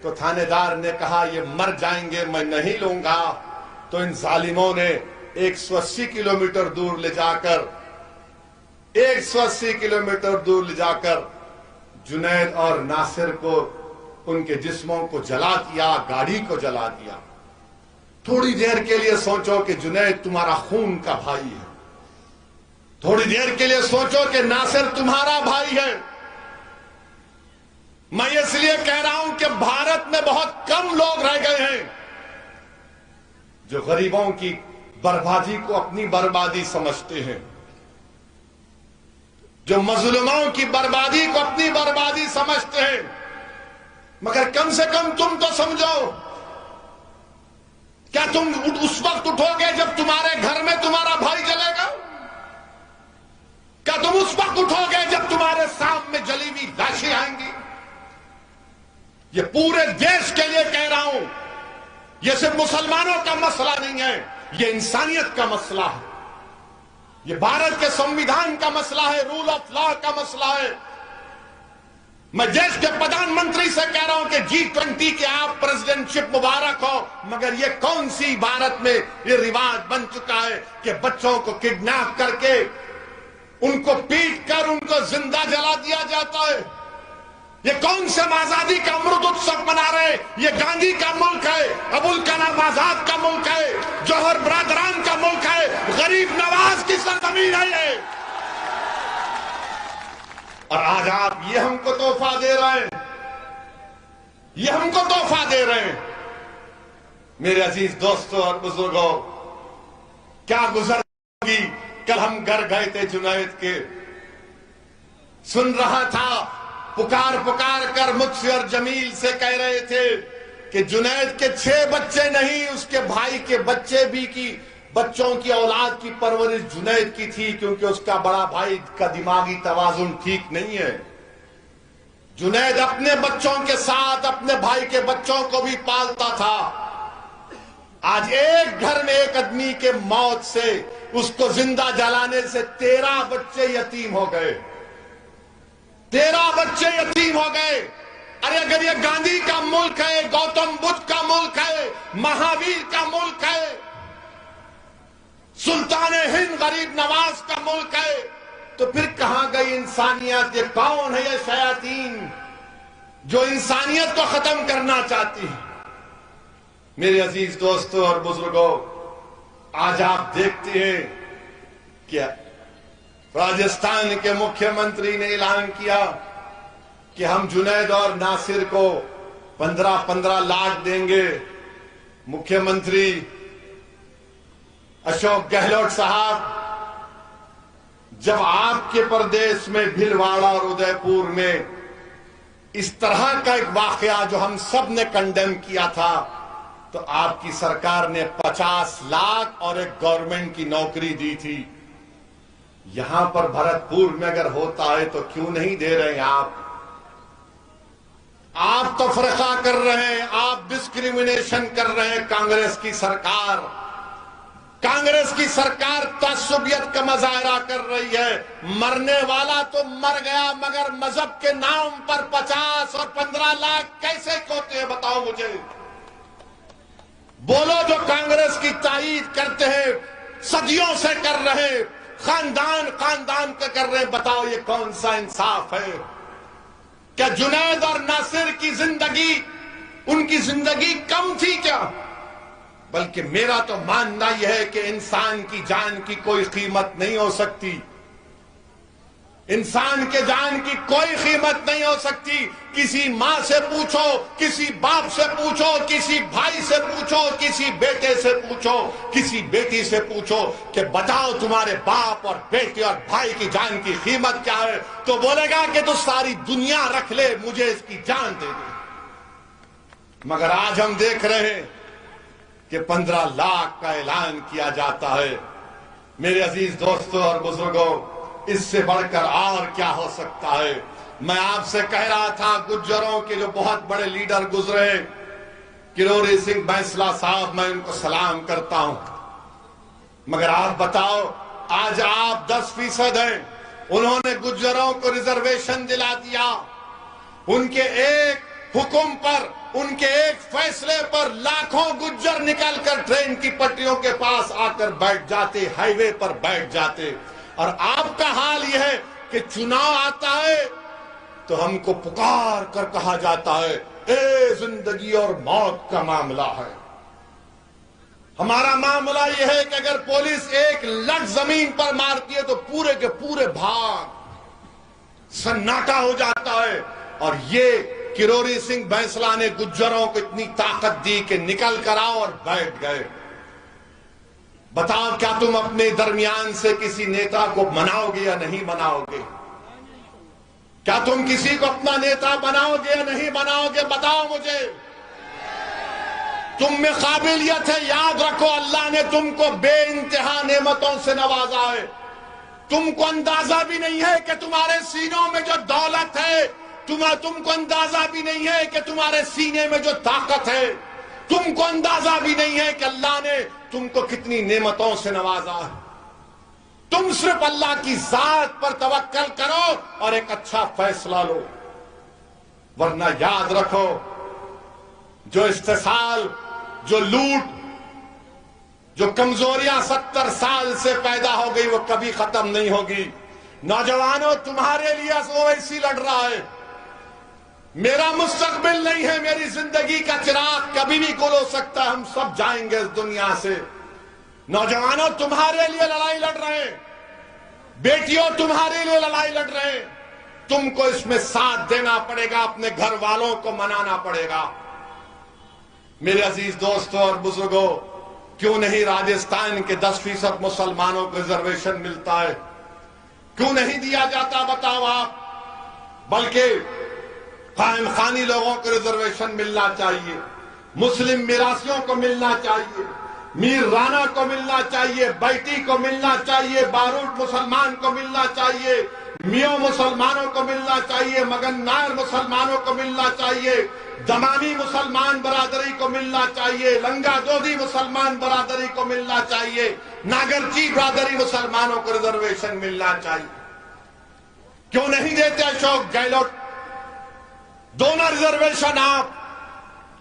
تو تھانے دار نے کہا یہ مر جائیں گے، میں نہیں لوں گا. تو ان ظالموں نے 180 کلومیٹر دور لے جا کر جنید اور ناصر کو، ان کے جسموں کو جلا دیا، گاڑی کو جلا دیا. تھوڑی دیر کے لیے سوچو کہ جنید تمہارا خون کا بھائی ہے. تھوڑی دیر کے لیے سوچو کہ ناصر تمہارا بھائی ہے. میں اس لیے کہہ رہا ہوں کہ بھارت میں بہت کم لوگ رہ گئے ہیں جو غریبوں کی بربادی کو اپنی بربادی سمجھتے ہیں، جو مظلوموں کی بربادی کو اپنی بربادی سمجھتے ہیں. مگر کم سے کم تم تو سمجھو. کیا تم اس وقت اٹھو گے جب تمہارے گھر میں تمہارا بھائی جلے گا؟ کیا تم اس وقت اٹھو گے جب تمہارے سامنے جلی ہوئی لاشیں آئیں گی؟ یہ پورے دیش کے لیے کہہ رہا ہوں. یہ صرف مسلمانوں کا مسئلہ نہیں ہے، یہ انسانیت کا مسئلہ ہے. یہ بھارت کے سنویدھان کا مسئلہ ہے، رول آف لا کا مسئلہ ہے. میں دیش کے پردھان منتری سے کہہ رہا ہوں کہ G20 کے آپ پریزیڈنٹ شپ مبارک ہو، مگر یہ کون سی بھارت میں یہ رواج بن چکا ہے کہ بچوں کو کڈنیپ کر کے ان کو پیٹ کر ان کو زندہ جلا دیا جاتا ہے. یہ کون سے آزادی کا امرت اتسو منا رہے؟ یہ گاندھی کا ملک ہے، ابوالکلام آزاد کا ملک ہے، جوہر برادران کا ملک ہے، غریب نواز کی سرزمین ہے یہ. اور آج آپ یہ ہم کو تحفہ دے رہے ہیں. میرے عزیز دوستوں اور بزرگوں، کیا گزر گی. کل ہم گھر گئے تھے جنید کے، سن رہا تھا پکار کر مجھ سے اور جمیل سے کہہ رہے تھے کہ جنید کے 6 بچے نہیں، اس کے بھائی کے بچے بھی کی بچوں کی اولاد کی پرورش جنید کی تھی، کیونکہ اس کا بڑا بھائی کا دماغی توازن ٹھیک نہیں ہے. جنید اپنے بچوں کے ساتھ اپنے بھائی کے بچوں کو بھی پالتا تھا. آج ایک گھر میں ایک آدمی کے موت سے، اس کو زندہ جلانے سے 13 بچے یتیم ہو گئے. 13 بچے یتیم ہو گئے. ارے اگر یہ گاندھی کا ملک ہے، گوتم بدھ کا ملک ہے، مہاویر کا ملک ہے، سلطان ہند غریب نواز کا ملک ہے، تو پھر کہاں گئی انسانیت؟ یہ کون ہے یہ شیاطین جو انسانیت کو ختم کرنا چاہتی ہے؟ میرے عزیز دوستوں اور بزرگوں، آج آپ دیکھتے ہیں کہ راجستھان کے مکھیہ منتری نے اعلان کیا کہ ہم جنید اور ناصر کو 15 لاکھ دیں گے. مکھیہ منتری اشوک گہلوٹ صاحب، جب آپ کے پردیش میں بھلواڑہ اور ادے پور میں اس طرح کا ایک واقعہ جو ہم سب نے کنڈیم کیا تھا، تو آپ کی سرکار نے 50 لاکھ اور ایک گورنمنٹ کی نوکری دی تھی. یہاں پر بھرتپور میں اگر ہوتا ہے تو کیوں نہیں دے رہے ہیں آپ تفرقہ کر رہے ہیں، آپ ڈسکریمنیشن کر رہے ہیں. کانگریس کی سرکار تعصبیت کا مظاہرہ کر رہی ہے. مرنے والا تو مر گیا، مگر مذہب کے نام پر 50 اور 15 لاکھ کیسے ہوتے ہیں؟ بتاؤ مجھے. بولو جو کانگریس کی تائید کرتے ہیں، صدیوں سے کر رہے، خاندان کے کر رہے، بتاؤ یہ کون سا انصاف ہے؟ کیا جنید اور ناصر کی زندگی، ان کی زندگی کم تھی کیا؟ بلکہ میرا تو ماننا یہ ہے کہ انسان کی جان کی کوئی قیمت نہیں ہو سکتی. انسان کے جان کی کوئی قیمت نہیں ہو سکتی. کسی ماں سے پوچھو, کسی باپ سے پوچھو, کسی بھائی سے پوچھو, کسی بیٹے سے پوچھو, کسی بیٹی سے پوچھو کہ بتاؤ تمہارے باپ اور بیٹے اور بھائی کی جان کی قیمت کیا ہے, تو بولے گا کہ تو ساری دنیا رکھ لے, مجھے اس کی جان دے دے. مگر آج ہم دیکھ رہے ہیں کہ 15 لاکھ کا اعلان کیا جاتا ہے. میرے عزیز دوستوں اور بزرگوں, اس سے بڑھ کر اور کیا ہو سکتا ہے؟ میں آپ سے کہہ رہا تھا گجروں کے جو بہت بڑے لیڈر گزرے, کرور سنگھ بینسلا صاحب, میں ان کو سلام کرتا ہوں. مگر آپ بتاؤ, آج آپ 10% ہیں. انہوں نے گجروں کو ریزرویشن دلا دیا. ان کے ایک حکم پر, ان کے ایک فیصلے پر لاکھوں گجر نکل کر ٹرین کی پٹریوں کے پاس آ کر بیٹھ جاتے, ہائی وے پر بیٹھ جاتے. اور آپ کا حال یہ ہے کہ چناؤ آتا ہے تو ہم کو پکار کر کہا جاتا ہے اے زندگی اور موت کا معاملہ ہے. ہمارا معاملہ یہ ہے کہ اگر پولیس ایک لٹ زمین پر مارتی ہے تو پورے کے پورے بھاگ, سناٹا ہو جاتا ہے. اور یہ کروری سنگھ بینسلا نے گجروں کو اتنی طاقت دی کہ نکل کر آؤ اور بیٹھ گئے. بتاؤ کیا تم اپنے درمیان سے کسی نیتا کو مناؤ گے یا نہیں مناؤ گے؟ کیا تم کسی کو اپنا نیتا بناؤ گے یا نہیں بناؤ گے؟ بتاؤ مجھے. تم میں قابلیت ہے, یاد رکھو اللہ نے تم کو بے انتہا نعمتوں سے نوازا ہے. تم کو اندازہ بھی نہیں ہے کہ تمہارے سینوں میں جو دولت ہے, تم کو اندازہ بھی نہیں ہے کہ تمہارے سینے میں جو طاقت ہے, تم کو اندازہ بھی نہیں ہے کہ اللہ نے تم کو کتنی نعمتوں سے نوازا ہے. تم صرف اللہ کی ذات پر توکل کرو اور ایک اچھا فیصلہ لو. ورنہ یاد رکھو, جو استحصال, جو لوٹ, جو کمزوریاں 70 سال سے پیدا ہو گئی وہ کبھی ختم نہیں ہوگی. نوجوانوں, تمہارے لیے اویسی لڑ رہا ہے. میرا مستقبل نہیں ہے, میری زندگی کا چراغ کبھی بھی گل ہو سکتا ہے. ہم سب جائیں گے اس دنیا سے. نوجوانوں, تمہارے لیے لڑائی لڑ رہے ہیں. بیٹیوں, تمہارے لیے لڑائی لڑ رہے ہیں. تم کو اس میں ساتھ دینا پڑے گا, اپنے گھر والوں کو منانا پڑے گا. میرے عزیز دوستوں اور بزرگوں, کیوں نہیں راجستھان کے 10% مسلمانوں کو ریزرویشن ملتا ہے؟ کیوں نہیں دیا جاتا بتاؤ آپ؟ بلکہ قائم خانی لوگوں کو ریزرویشن ملنا چاہیے, مسلم میراثیوں کو ملنا چاہیے, میر رانا کو ملنا چاہیے, بیٹی کو ملنا چاہیے, باروٹ مسلمان کو ملنا چاہیے, میو مسلمانوں کو ملنا چاہیے, مگن نائر مسلمانوں کو ملنا چاہیے, دمانی مسلمان برادری کو ملنا چاہیے, لنگا دودھی مسلمان برادری کو ملنا چاہیے, ناگرچی برادری مسلمانوں کو ریزرویشن ملنا چاہیے. کیوں نہیں دیتے اشوک گہلوٹ دونوں ریزرویشن؟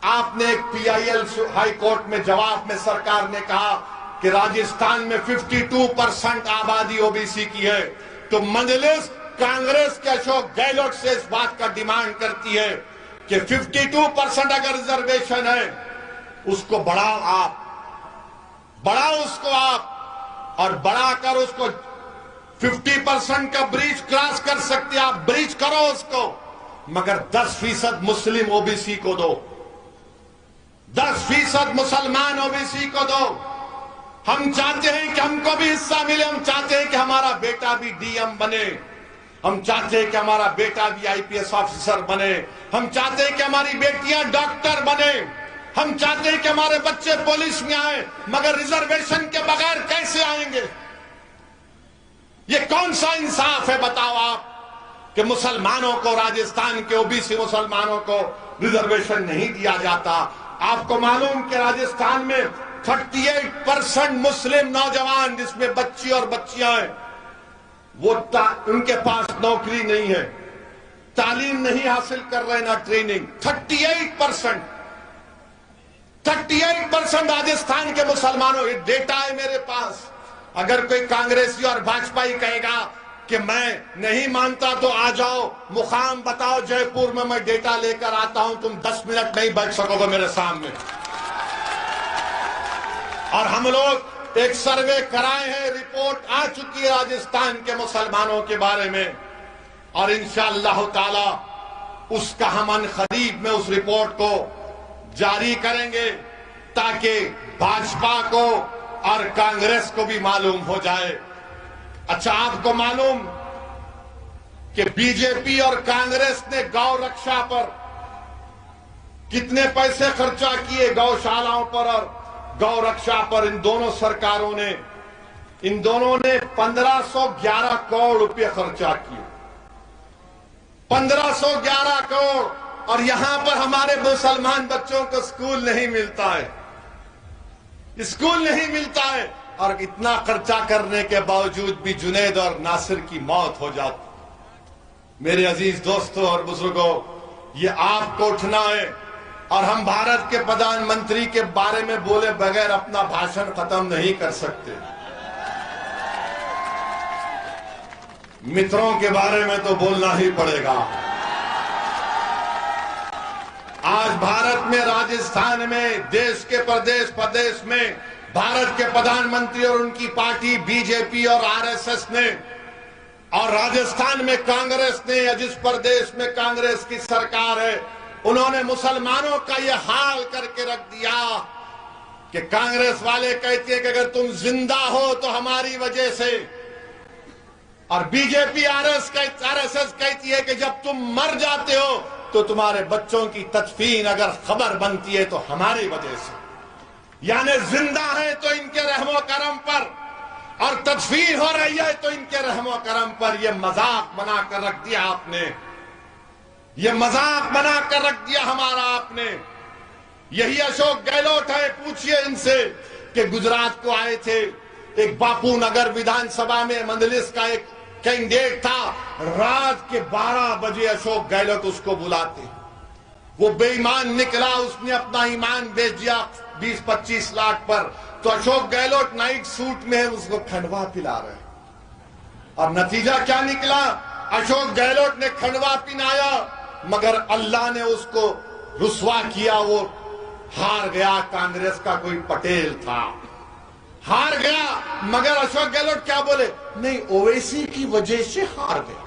آپ نے ایک پی آئی ایل ہائی کورٹ میں جواب میں سرکار نے کہا کہ راجستھان میں 52% آبادی او بی سی کی ہے, تو مجلس کانگریس کے اشوک گہلوٹ سے اس بات کا ڈیمانڈ کرتی ہے کہ 52% اگر ریزرویشن ہے اس کو بڑھاؤ, بڑھاؤ اس کو آپ, اور بڑھا کر اس کو 50% کا بریچ کراس کر سکتے آپ, بریچ کرو اس کو, مگر 10% مسلم او بی سی کو دو, 10% مسلمان او بی سی کو دو. ہم چاہتے ہیں کہ ہم کو بھی حصہ ملے, ہم چاہتے ہیں کہ ہمارا بیٹا بھی ڈی ایم بنے, ہم چاہتے ہیں کہ ہمارا بیٹا بھی آئی پی ایس آفیسر بنے, ہم چاہتے ہیں کہ ہماری بیٹیاں ڈاکٹر بنے, ہم چاہتے ہیں کہ ہمارے بچے پولیس میں آئیں, مگر ریزرویشن کے بغیر کیسے آئیں گے؟ یہ کون سا انصاف ہے بتاؤ آپ کہ مسلمانوں کو, راجستھان کے او بی سی مسلمانوں کو ریزرویشن نہیں دیا جاتا؟ آپ کو معلوم کہ راجستھان میں 38% مسلم نوجوان جس میں بچی اور بچیاں ہیں, وہ ان کے پاس نوکری نہیں ہے, تعلیم نہیں حاصل کر رہے, نہ ٹریننگ. 38% راجستھان کے مسلمانوں, یہ ڈیٹا ہے میرے پاس. اگر کوئی کانگریسی اور بھاجپائی کہے گا کہ میں نہیں مانتا تو آ جاؤ, مقام بتاؤ جے پور میں ڈیٹا لے کر آتا ہوں, تم 10 منٹ نہیں بیٹھ سکو گے میرے سامنے. اور ہم لوگ ایک سروے کرائے ہیں, رپورٹ آ چکی ہے راجستھان کے مسلمانوں کے بارے میں. اور انشاءاللہ تعالی اس کا ہم ان قریب میں اس رپورٹ کو جاری کریں گے تاکہ بھاجپا کو اور کانگریس کو بھی معلوم ہو جائے۔ اچھا، آپ کو معلوم کہ بی جے پی اور کانگریس نے گو رکشا پر کتنے پیسے خرچہ کیے، گوشالاؤں پر اور گو رکشا پر؟ ان دونوں سرکاروں نے 1511 کروڑ روپے خرچہ کیے، 1511 کروڑ۔ اور یہاں پر ہمارے مسلمان بچوں کو اسکول نہیں ملتا ہے، اسکول نہیں ملتا ہے، اور اتنا خرچہ کرنے کے باوجود بھی جنید اور ناصر کی موت ہو جاتی۔ میرے عزیز دوستوں اور بزرگوں، یہ آپ کو اٹھنا ہے، اور ہم بھارت کے پردھان منتری کے بارے میں بولے بغیر اپنا بھاشن ختم نہیں کر سکتے۔ متروں کے بارے میں تو بولنا ہی پڑے گا۔ آج بھارت میں، راجستھان میں، دیش کے پردیش میں بھارت کے پردھان منتری اور ان کی پارٹی بی جے پی اور آر ایس ایس نے، اور راجستھان میں کانگریس نے، یا جس پردیش میں کانگریس کی سرکار ہے، انہوں نے مسلمانوں کا یہ حال کر کے رکھ دیا کہ کانگریس والے کہتے ہیں کہ اگر تم زندہ ہو تو ہماری وجہ سے، اور B J P R S S کہتی ہے کہ جب تم مر جاتے ہو تو تمہارے بچوں کی تدفین اگر خبر بنتی ہے تو ہماری وجہ سے۔ یعنی زندہ ہے تو ان کے رحم و کرم پر، اور تدفین ہو رہی ہے تو ان کے رحم و کرم پر۔ یہ مذاق بنا کر رکھ دیا آپ نے، یہ مذاق بنا کر رکھ دیا ہمارا آپ نے۔ یہی اشوک گہلوٹ ہے، پوچھئے ان سے کہ گجرات کو آئے تھے، ایک باپو نگر ویدھان سبھا میں مندلس کا ایک کینڈیڈیٹ تھا، رات کے 12 بجے اشوک گہلوٹ اس کو بلاتے، وہ بے ایمان نکلا، اس نے اپنا ایمان بیچ دیا 20-25 لاکھ پر، تو اشوک گہلوٹ نائٹ سوٹ میں اس کو کھنڈوا پلا رہے، اور نتیجہ کیا نکلا؟ اشوک گہلوٹ نے کھنڈوا پلایا، مگر اللہ نے اس کو رسوا کیا، وہ ہار گیا۔ کانگریس کا کوئی پٹیل تھا، ہار گیا، مگر اشوک گہلوٹ کیا بولے؟ نہیں، اویسی کی وجہ سے ہار گیا۔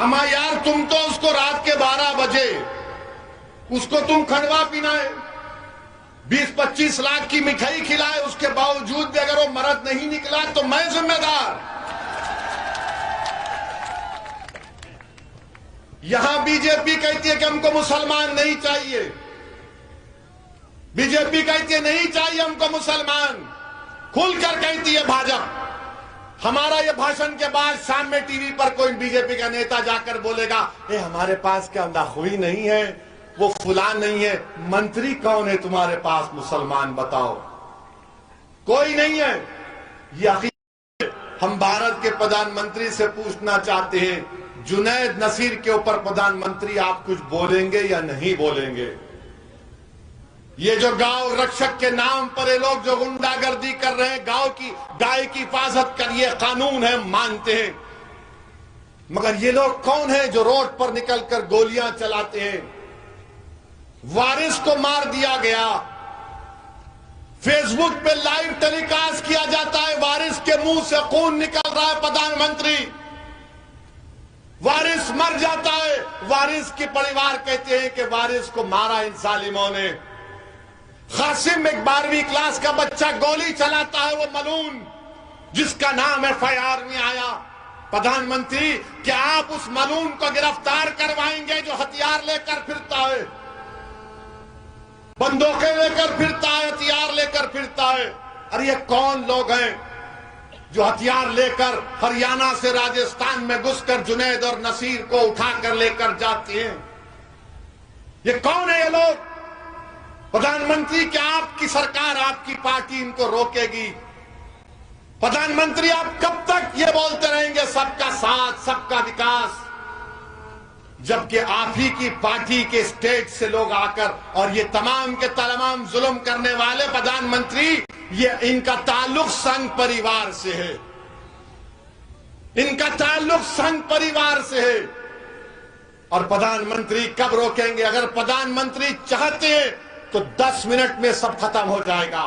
اما یار، تم تو اس کو رات کے 12 بجے اس کو تم کھنڈوا پینائے، 20-25 لاکھ کی مٹھائی کھلائے، اس کے باوجود بھی اگر وہ مرد نہیں نکلا تو میں ذمہ دار۔ یہاں بی جے پی کہتی ہے کہ ہم کو مسلمان نہیں چاہیے، بی جے پی کہتی ہے نہیں چاہیے ہم کو مسلمان، کھل کر کہتی ہے بھاجپا۔ ہمارا یہ بھاشن کے بعد شام میں ٹی وی پر کوئی بی جے پی کا نیتا جا کر بولے گا ہمارے پاس کیا نخوئی نہیں ہے، وہ فلان نہیں ہے۔ منتری کون ہے تمہارے پاس مسلمان؟ بتاؤ، کوئی نہیں ہے۔ یہ عقیدہ ہم بھارت کے پردھان منتری سے پوچھنا چاہتے ہیں، جنید نصیر کے اوپر پردھان منتری آپ کچھ بولیں گے یا نہیں بولیں گے؟ یہ جو گاؤں رکشک کے نام پر یہ لوگ جو غنڈا گردی کر رہے ہیں، گائے کی حفاظت کر، یہ قانون ہے، مانتے ہیں، مگر یہ لوگ کون ہیں جو روڈ پر نکل کر گولیاں چلاتے ہیں؟ وارث کو مار دیا گیا، فیس بک پہ لائیو ٹیلی کاسٹ کیا جاتا ہے، وارث کے منہ سے خون نکل رہا ہے، پردھان منتری وارث مر جاتا ہے، وارث کی پریوار کہتے ہیں کہ وارث کو مارا ان ظالموں نے۔ قاسم ایک 12ویں کلاس کا بچہ گولی چلاتا ہے، وہ ملعون جس کا نام ایف آئی آر میں آیا۔ پردھان منتری، کیا آپ اس ملعون کو گرفتار کروائیں گے جو ہتھیار لے کر پھرتا ہے، بندوقیں لے کر پھرتا ہے، ہتھیار لے کر پھرتا ہے؟ اور یہ کون لوگ ہیں جو ہتھیار لے کر ہریانہ سے راجستھان میں گھس کر جنید اور نصیر کو اٹھا کر لے کر جاتے ہیں؟ یہ کون ہے یہ لوگ؟ پردھان منتری، کیا آپ کی سرکار، آپ کی پارٹی ان کو روکے گی؟ پردھان منتری، آپ کب تک یہ بولتے رہیں گے سب کا ساتھ، سب کا وکاس، جبکہ آپ ہی کی پارٹی کے اسٹیٹ سے لوگ آ کر، اور یہ تمام کے تمام ظلم کرنے والے پردھان منتری، یہ ان کا تعلق سنگھ پریوار سے ہے، ان کا تعلق سنگھ پریوار سے ہے۔ اور پردھان منتری کب روکیں گے؟ اگر پردھان منتری چاہتے ہیں تو 10 منٹ میں سب ختم ہو جائے گا۔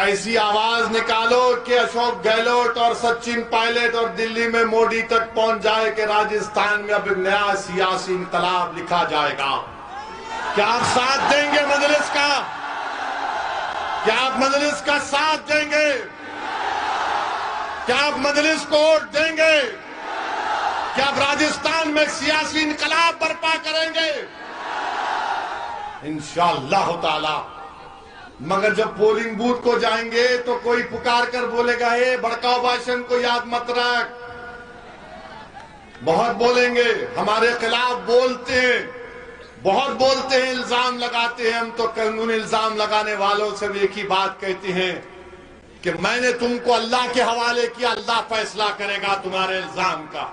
ایسی آواز نکالو کہ اشوک گہلوٹ اور سچن پائلٹ اور دلی میں موڈی تک پہنچ جائے کہ راجستھان میں اب ایک نیا سیاسی انقلاب لکھا جائے گا۔ کیا آپ ساتھ دیں گے مجلس کا؟ کیا آپ مجلس کا ساتھ دیں گے؟ کیا آپ مجلس کو ووٹ دیں گے؟ کیا آپ راجستھان میں سیاسی انقلاب برپا کریں گے؟ انشاءاللہ تعالی۔ مگر جب پولنگ بوتھ کو جائیں گے تو کوئی پکار کر بولے گا اے بھڑکاؤ بھاشن کو یاد مت رکھ۔ بہت بولیں گے، ہمارے خلاف بولتے ہیں، بہت بولتے ہیں، الزام لگاتے ہیں۔ ہم تو قانون الزام لگانے والوں سے بھی ایک ہی بات کہتے ہیں کہ میں نے تم کو اللہ کے حوالے کیا، اللہ فیصلہ کرے گا تمہارے الزام کا،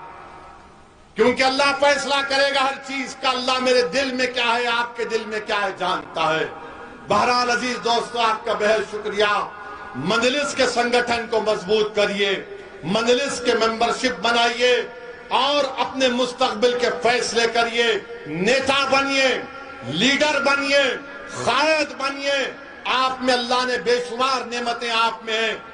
کیونکہ اللہ فیصلہ کرے گا ہر چیز کا۔ اللہ میرے دل میں کیا ہے، آپ کے دل میں کیا ہے جانتا ہے۔ بہرحال عزیز دوستو، آپ کا بہت شکریہ۔ مجلس کے سنگٹھن کو مضبوط کریے، مجلس کے ممبرشپ بنائیے اور اپنے مستقبل کے فیصلے کریے۔ نیتا بنیے، لیڈر بنیے، قائد بنیے۔ آپ میں اللہ نے بے شمار نعمتیں آپ میں ہیں۔